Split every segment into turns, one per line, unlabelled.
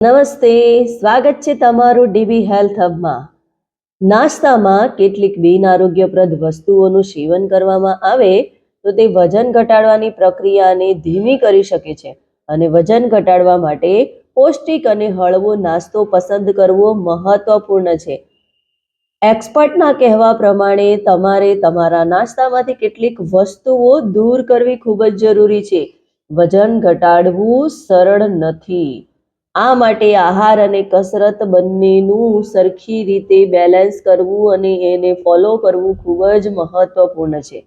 નમસ્તે, સ્વાગત છે તમારું ડીબી હેલ્થ હબમાં. નાસ્તામાં કેટલીક બિન આરોગ્યપ્રદ વસ્તુઓનું સેવન કરવામાં આવે તો તે વજન ઘટાડવાની પ્રક્રિયાને ધીમી કરી શકે છે અને વજન ઘટાડવા માટે પૌષ્ટિક અને હળવો નાસ્તો પસંદ કરવો મહત્વપૂર્ણ છે. એક્સપર્ટના કહેવા પ્રમાણે તમારે તમારા નાસ્તામાંથી કેટલીક વસ્તુઓ દૂર કરવી ખૂબ જ જરૂરી છે. વજન ઘટાડવું સરળ નથી. આ માટે આહાર અને કસરત બંનેનું સરખી રીતે બેલેન્સ કરવું અને એને ફોલો કરવું ખૂબ જ મહત્વપૂર્ણ છે.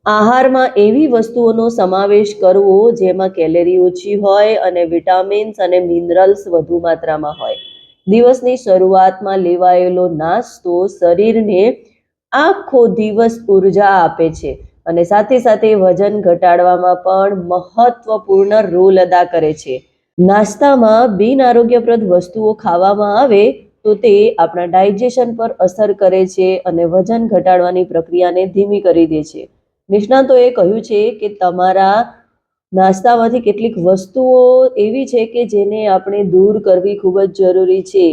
આહારમાં એવી વસ્તુઓનો સમાવેશ કરવો જેમાં કેલેરી ઓછી હોય અને વિટામિન્સ અને મિનરલ્સ વધુ માત્રામાં હોય. દિવસની શરૂઆતમાં લેવાયેલો નાસ્તો શરીરને આખો દિવસ ઉર્જા આપે છે અને સાથે સાથે વજન ઘટાડવામાં પણ મહત્વપૂર્ણ રોલ અદા કરે છે. નાસ્તામાં બિન આરોગ્યપ્રદ વસ્તુઓ ખાવામાં આવે તો તે આપણા ડાયજેશન પર અસર કરે છે અને વજન ઘટાડવાની પ્રક્રિયાને ધીમી કરી દે છે. નિષ્ણાતોએ કહ્યું છે કે તમારા નાસ્તામાંથી કેટલીક વસ્તુઓ એવી છે કે જેને આપણે દૂર કરવી ખૂબ જ જરૂરી છે,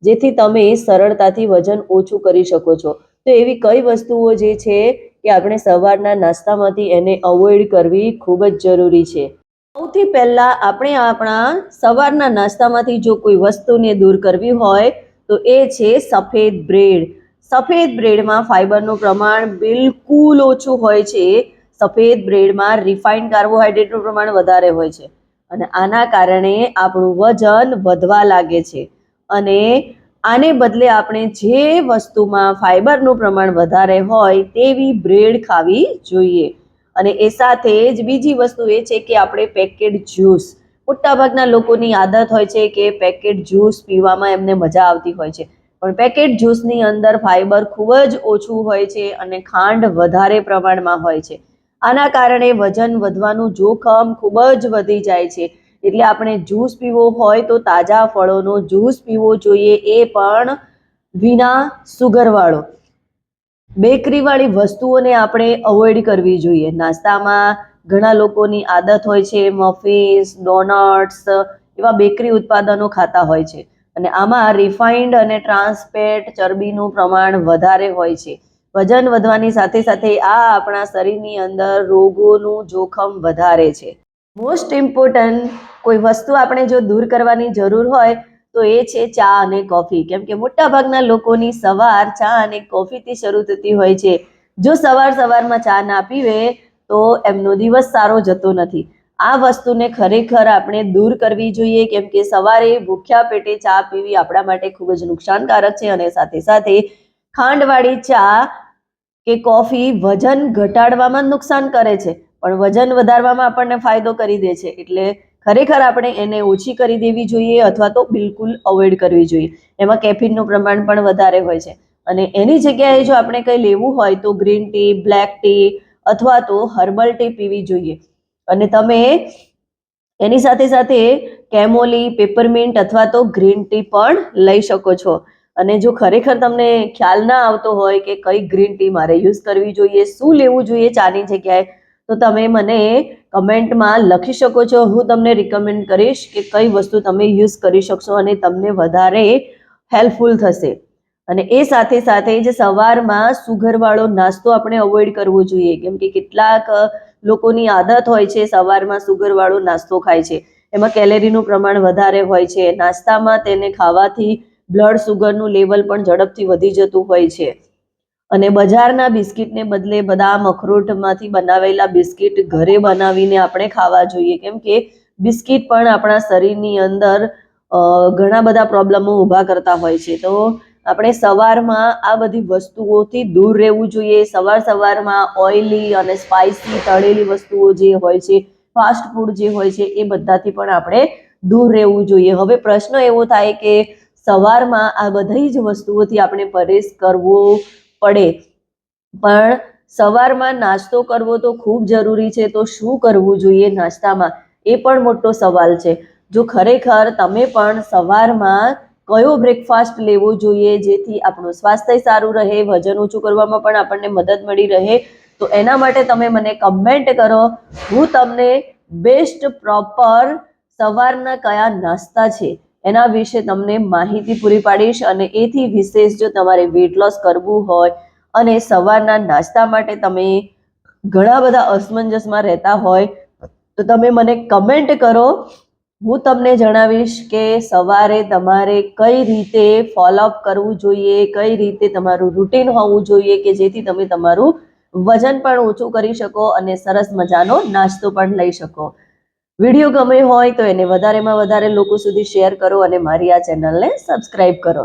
જેથી તમે સરળતાથી વજન ઓછું કરી શકો છો. તો એવી કઈ વસ્તુઓ જે છે કે આપણે સવારના નાસ્તામાંથી એને અવોઇડ કરવી ખૂબ જ જરૂરી છે. સૌથી પહેલા આપણે આપણા સવારના નાસ્તામાંથી જો કોઈ વસ્તુને દૂર કરવી હોય તો એ છે સફેદ બ્રેડ. સફેદ બ્રેડમાં ફાઈબરનું પ્રમાણ બિલકુલ ઓછું હોય છે. સફેદ બ્રેડમાં રિફાઇન્ડ કાર્બોહાઈડ્રેટનું પ્રમાણ વધારે હોય છે અને આના કારણે આપણું વજન વધવા લાગે છે. અને આને બદલે આપણે જે વસ્તુમાં ફાઈબરનું પ્રમાણ વધારે હોય તેવી બ્રેડ ખાવી જોઈએ. અને એ સાથે જ બીજી વસ્તુ એ છે કે આપણે પેકેટ જ્યુસ, મોટાભાગના લોકોની આદત હોય છે કે પેકેટ જ્યુસ પીવામાં એમને મજા આવતી હોય છે, પણ પેકેટ જ્યુસની અંદર ફાઈબર ખૂબ જ ઓછું હોય છે અને ખાંડ વધારે પ્રમાણમાં હોય છે. આના કારણે વજન વધવાનું જોખમ ખૂબ જ વધી જાય છે. એટલે આપણે જ્યુસ પીવો હોય તો તાજા ફળોનો જ્યુસ પીવો જોઈએ, એ પણ વિના સુગરવાળો. બેકરીવાળી વસ્તુઓને આપણે અવોઇડ કરવી જોઈએ. નાસ્તામાં ઘણા લોકોની આદત હોય છે મફિન્સ, ડોનટ્સ એવા બેકરી ઉત્પાદનો ખાતા હોય છે અને આમાં રિફાઇન્ડ અને ટ્રાન્સફેટ ચરબીનું પ્રમાણ વધારે હોય છે. વજન વધવાની સાથે સાથે આ આપણા શરીરની અંદર રોગોનું જોખમ વધારે છે. મોસ્ટ ઇમ્પોર્ટન્ટ કોઈ વસ્તુ આપણે જો દૂર કરવાની જરૂર હોય તો એ છે ચા અને કોફી. કેમ કે મોટાભાગના લોકોની સવાર ચા અને કોફીથી શરૂ થતી હોય છે. જો સવારમાં ચા ના પીવે તો એમનો દિવસ સારો જતો નથી. આ વસ્તુને ખરેખર આપણે દૂર કરવી જોઈએ, કેમ કે સવારે ભૂખ્યા પેટે ચા પીવી આપણા માટે ખૂબ જ નુકસાનકારક છે અને સાથે સાથે ખાંડવાળી ચા કે કોફી વજન ઘટાડવામાં નુકસાન કરે છે પણ વજન વધારવામાં આપણને ફાયદો કરી દે છે. એટલે ખરેખર આપણે એને ઓછી કરી દેવી જોઈએ અથવા તો બિલકુલ અવોઇડ કરવી જોઈએ. એમાં કેફીનનું પ્રમાણ પણ વધારે હોય છે અને એની જગ્યાએ જો આપણે કંઈ લેવું હોય તો ગ્રીન ટી, બ્લેક ટી અથવા તો હર્બલ ટી પીવી જોઈએ. અને તમે એની સાથે સાથે કેમોલી, પેપરમિન્ટ અથવા તો ગ્રીન ટી પણ લઈ શકો છો. અને જો ખરેખર તમને ખ્યાલ ના આવતો હોય કે કઈ ગ્રીન ટી મારે યુઝ કરવી જોઈએ, શું લેવું જોઈએ ચાની જગ્યાએ, તો તમે મને કમેન્ટમાં લખી શકો છો. હું તમને રિકમેન્ડ કરીશ કે કઈ વસ્તુ તમે યુઝ કરી શકશો અને તમને વધારે હેલ્પફુલ થશે. અને એ સાથે સાથે જ સવારમાં સુગરવાળો નાસ્તો આપણે અવોઇડ કરવો જોઈએ, કેમ કે કેટલાક લોકોની આદત હોય છે સવારમાં સુગરવાળો નાસ્તો ખાય છે. એમાં કેલેરીનું પ્રમાણ વધારે હોય છે. નાસ્તામાં તેને ખાવાથી બ્લડ સુગરનું લેવલ પણ ઝડપથી વધી જતું હોય છે. અને બજારના બિસ્કિટને બદલે બદામ, અખરોટમાંથી બનાવેલા બિસ્કિટ ઘરે બનાવીને આપણે ખાવા જોઈએ, કેમ કે બિસ્કિટ પણ આપણા શરીરની અંદર ઘણા બધા પ્રોબ્લેમો ઊભા કરતા હોય છે. તો આપણે સવારમાં આ બધી વસ્તુઓથી દૂર રહેવું જોઈએ. સવારમાં ઓઇલી અને સ્પાઇસી તળેલી વસ્તુઓ જે હોય છે, ફાસ્ટ ફૂડ જે હોય છે, એ બધાથી પણ આપણે દૂર રહેવું જોઈએ. હવે પ્રશ્ન એવો થાય કે સવારમાં આ બધી જ વસ્તુઓથી આપણે પરેશ કરવો પડે, પણ સવારમાં નાસ્તો કરવો તો ખૂબ જરૂરી છે, તો શું કરવું જોઈએ નાસ્તામાં, એ પણ મોટો સવાલ છે. જો ખરેખર તમે પણ સવારમાં કયો બ્રેકફાસ્ટ લેવો જોઈએ જેથી આપણું સ્વાસ્થ્ય સારું રહે, વજન ઓછું કરવામાં પણ આપણને મદદ મળી રહે, તો એના માટે તમે મને કમેન્ટ કરો. હું તમને બેસ્ટ પ્રોપર સવારના કયા નાસ્તા છે એના વિશે તમને માહિતી પૂરી પાડીશ. અને એથી વિશેષ જો તમારે વેટ લોસ કરવું હોય અને સવારના નાસ્તા માટે તમે ઘણા બધા અસમંજસમાં રહેતા હોય તો તમે મને કમેન્ટ કરો. હું તમને જણાવીશ કે સવારે તમારે કઈ રીતે ફોલોઅપ કરવું જોઈએ, કઈ રીતે તમારું રૂટીન હોવું જોઈએ કે જેથી તમે તમારું વજન પણ ઓછું કરી શકો અને સરસ મજાનો નાસ્તો પણ લઈ શકો. વિડીયો ગમે હોય તો એને વધારેમાં વધારે લોકો સુધી શેર કરો અને મારી આ ચેનલને સબસ્ક્રાઇબ કરો.